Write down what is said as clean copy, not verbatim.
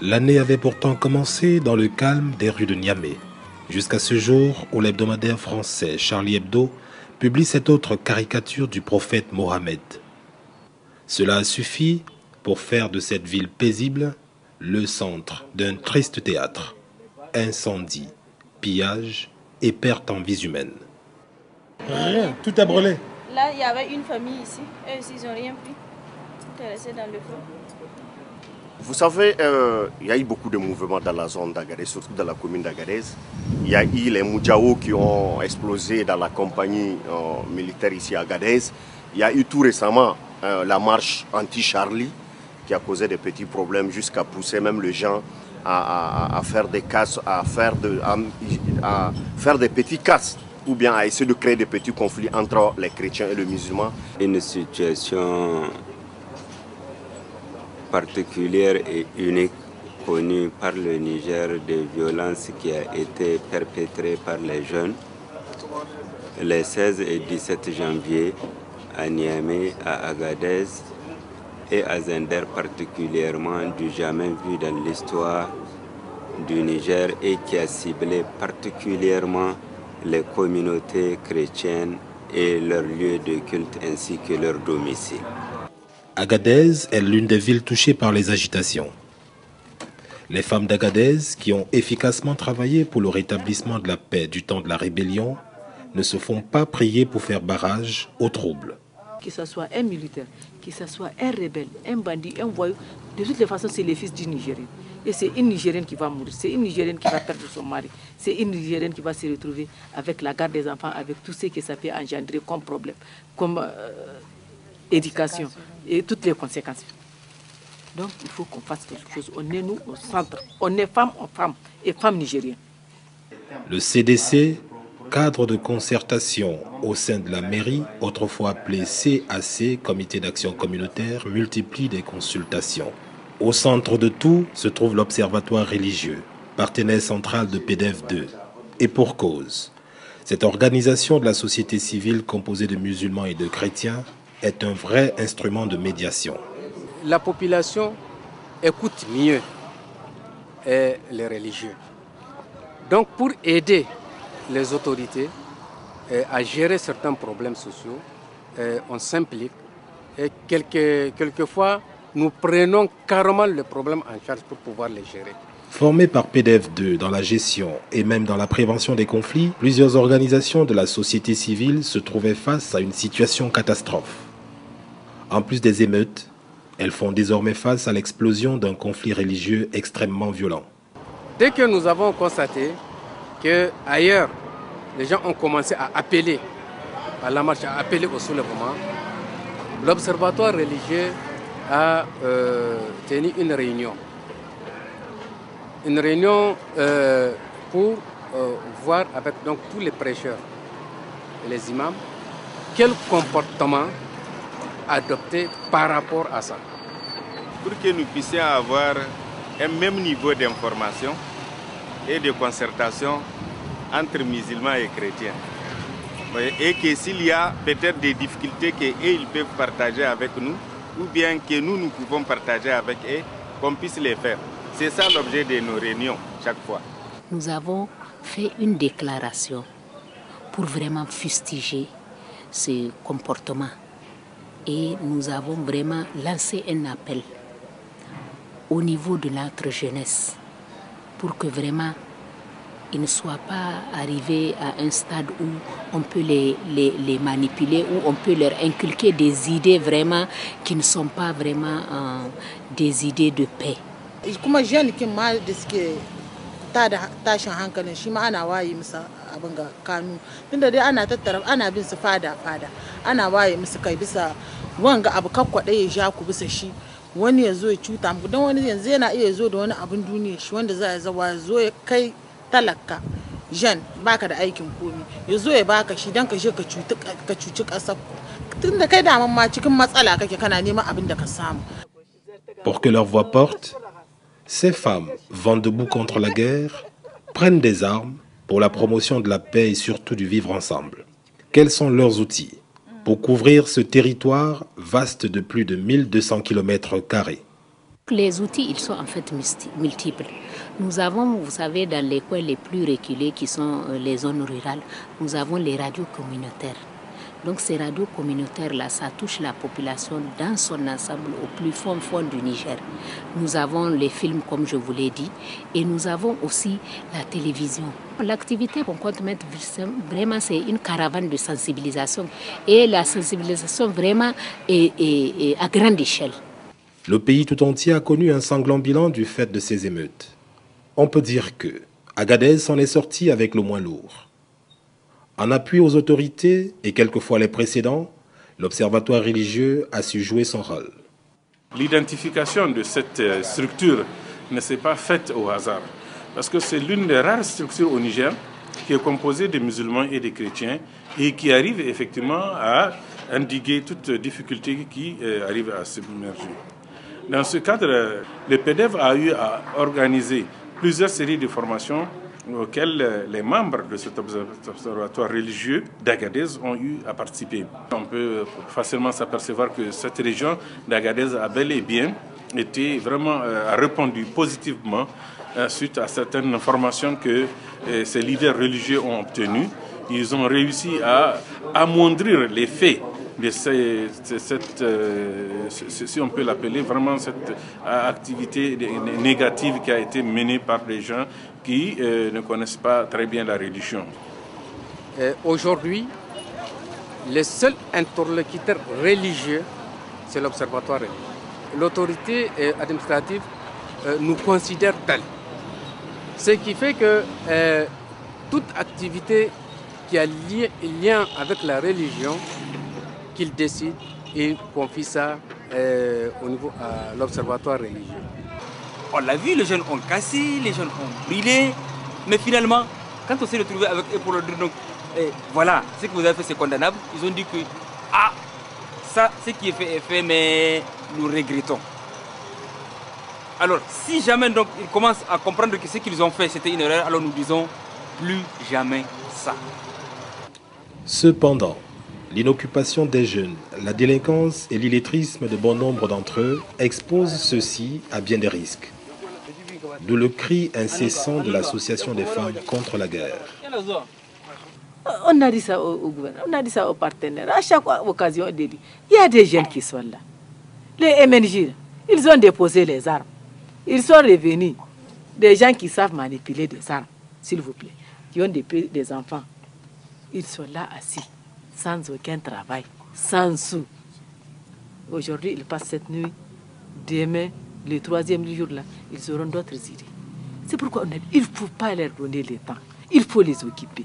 L'année avait pourtant commencé dans le calme des rues de Niamey, jusqu'à ce jour où l'hebdomadaire français Charlie Hebdo publie cette autre caricature du prophète Mohammed. Cela a suffi pour faire de cette ville paisible le centre d'un triste théâtre. Incendie, pillage et perte en vies humaines. Rien, tout a brûlé. Là, il y avait une famille ici. Eux aussi, ils n'ont rien pris. Tout est resté dans le feu. Vous savez, il y a eu beaucoup de mouvements dans la zone d'Agadez, surtout dans la commune d'Agadez. Il y a eu les Moudjaou qui ont explosé dans la compagnie militaire ici à Agadez. Il y a eu tout récemment la marche anti-Charlie qui a causé des petits problèmes jusqu'à pousser même les gens à faire des casses, à faire des petits casses ou bien à essayer de créer des petits conflits entre les chrétiens et les musulmans. Une situation particulière et unique connue par le Niger de violences qui a été perpétrée par les jeunes les 16 et 17 janvier à Niamey, à Agadez et à Zender particulièrement, du jamais vu dans l'histoire du Niger et qui a ciblé particulièrement les communautés chrétiennes et leurs lieux de culte ainsi que leurs domiciles. Agadez est l'une des villes touchées par les agitations. Les femmes d'Agadez, qui ont efficacement travaillé pour le rétablissement de la paix du temps de la rébellion, ne se font pas prier pour faire barrage aux troubles. Que ce soit un militaire, que ce soit un rebelle, un bandit, un voyou, de toutes les façons, c'est les fils du Nigérien. Et c'est une Nigérienne qui va mourir, c'est une Nigérienne qui va perdre son mari, c'est une Nigérienne qui va se retrouver avec la garde des enfants, avec tout ce que ça peut engendrer comme problème, comme éducation et toutes les conséquences. Donc il faut qu'on fasse quelque chose. On est nous au centre, on est femmes et femmes nigériennes. Le CDC, cadre de concertation au sein de la mairie, autrefois appelé CAC, Comité d'action communautaire, multiplie des consultations. Au centre de tout se trouve l'Observatoire religieux, partenaire central de PDF2. Et pour cause, cette organisation de la société civile composée de musulmans et de chrétiens est un vrai instrument de médiation. La population écoute mieux les religieux. Donc pour aider les autorités à gérer certains problèmes sociaux, on s'implique et quelquefois nous prenons carrément le problème en charge pour pouvoir les gérer. Formés par PDF2 dans la gestion et même dans la prévention des conflits, plusieurs organisations de la société civile se trouvaient face à une situation catastrophe. En plus des émeutes, elles font désormais face à l'explosion d'un conflit religieux extrêmement violent. Dès que nous avons constaté qu'ailleurs, les gens ont commencé à appeler à la marche, à appeler au soulèvement, l'Observatoire religieux a tenu une réunion. Une réunion pour voir avec donc, tous les prêcheurs et les imams quel comportement adopter par rapport à ça. Pour que nous puissions avoir un même niveau d'information et de concertation entre musulmans et chrétiens. Et que s'il y a peut-être des difficultés qu'eux ils peuvent partager avec nous, ou bien que nous pouvons partager avec eux, qu'on puisse les faire. C'est ça l'objet de nos réunions chaque fois. Nous avons fait une déclaration pour vraiment fustiger ce comportement. Et nous avons vraiment lancé un appel au niveau de notre jeunesse pour que vraiment ils ne soient pas arrivés à un stade où on peut les manipuler, où on peut leur inculquer des idées vraiment qui ne sont pas vraiment des idées de paix. Kuma jeune kin ma da suke tashin hankalin shi ma ana waye musu abin ga kanu tunda dai ana tattara ana bin su fada ana waye musu kai bisa wanga abu kakkwade ya ja ku bisa shi wani ya zo ya cuta muku dan wani yanzu yana iya zo da wani abin duniya shi wanda za ya zo ya kai talaka jan baka da aikin komi ya zo ya baka shi dan ka je ka cuci kasar tunda kai da ma cikin matsala kake kana neman abin da ka samu. Pour que leur voix porte, ces femmes, vent debout contre la guerre, prennent des armes pour la promotion de la paix et surtout du vivre ensemble. Quels sont leurs outils pour couvrir ce territoire vaste de plus de 1200 km²? Les outils, ils sont en fait multiples. Nous avons, vous savez, dans les coins les plus reculés, qui sont les zones rurales, nous avons les radios communautaires. Donc ces radios communautaires-là, ça touche la population dans son ensemble au plus fond du Niger. Nous avons les films, comme je vous l'ai dit, et nous avons aussi la télévision. L'activité qu'on compte mettre, vraiment, c'est une caravane de sensibilisation. Et la sensibilisation, vraiment, est à grande échelle. Le pays tout entier a connu un sanglant bilan du fait de ces émeutes. On peut dire que Agadez s'en est sorti avec le moins lourd. En appui aux autorités et quelquefois les précédents, l'Observatoire religieux a su jouer son rôle. L'identification de cette structure ne s'est pas faite au hasard, parce que c'est l'une des rares structures au Niger qui est composée de musulmans et de chrétiens et qui arrive effectivement à endiguer toute difficulté qui arrive à submerger. Dans ce cadre, le PDF a eu à organiser plusieurs séries de formations auxquelles les membres de cet observatoire religieux d'Agadez ont eu à participer. On peut facilement s'apercevoir que cette région d'Agadez a bel et bien été vraiment répondu positivement suite à certaines formations que ces leaders religieux ont obtenues. Ils ont réussi à amoindrir les faits de si on peut l'appeler, vraiment cette activité négative qui a été menée par des gens qui ne connaissent pas très bien la religion. Aujourd'hui, le seul interlocuteur religieux, c'est l'Observatoire religieux. L'autorité administrative nous considère tels. Ce qui fait que toute activité qui a lien avec la religion, qu'il décide et confie ça au niveau à l'Observatoire religieux. On l'a vu, les jeunes ont cassé, les jeunes ont brûlé, mais finalement, quand on s'est retrouvé avec eux pour leur dire donc, voilà, ce que vous avez fait c'est condamnable, ils ont dit que ça, ce qui est fait, mais nous regrettons. Alors, si jamais donc ils commencent à comprendre que ce qu'ils ont fait c'était une erreur, alors nous disons plus jamais ça. Cependant, l'inoccupation des jeunes, la délinquance et l'illettrisme de bon nombre d'entre eux exposent ceux-ci à bien des risques. D'où le cri incessant de l'association des femmes contre la guerre. On a dit ça au gouvernement, on a dit ça aux partenaires. À chaque occasion, on dit, il y a des jeunes qui sont là. Les MNJ, ils ont déposé les armes. Ils sont revenus. Des gens qui savent manipuler des armes, s'il vous plaît, qui ont des enfants. Ils sont là assis, sans aucun travail, sans sous. Aujourd'hui, ils passent cette nuit. Demain, le troisième jour, là, ils auront d'autres idées. C'est pourquoi on a dit, il ne faut pas leur donner le temps. Il faut les occuper.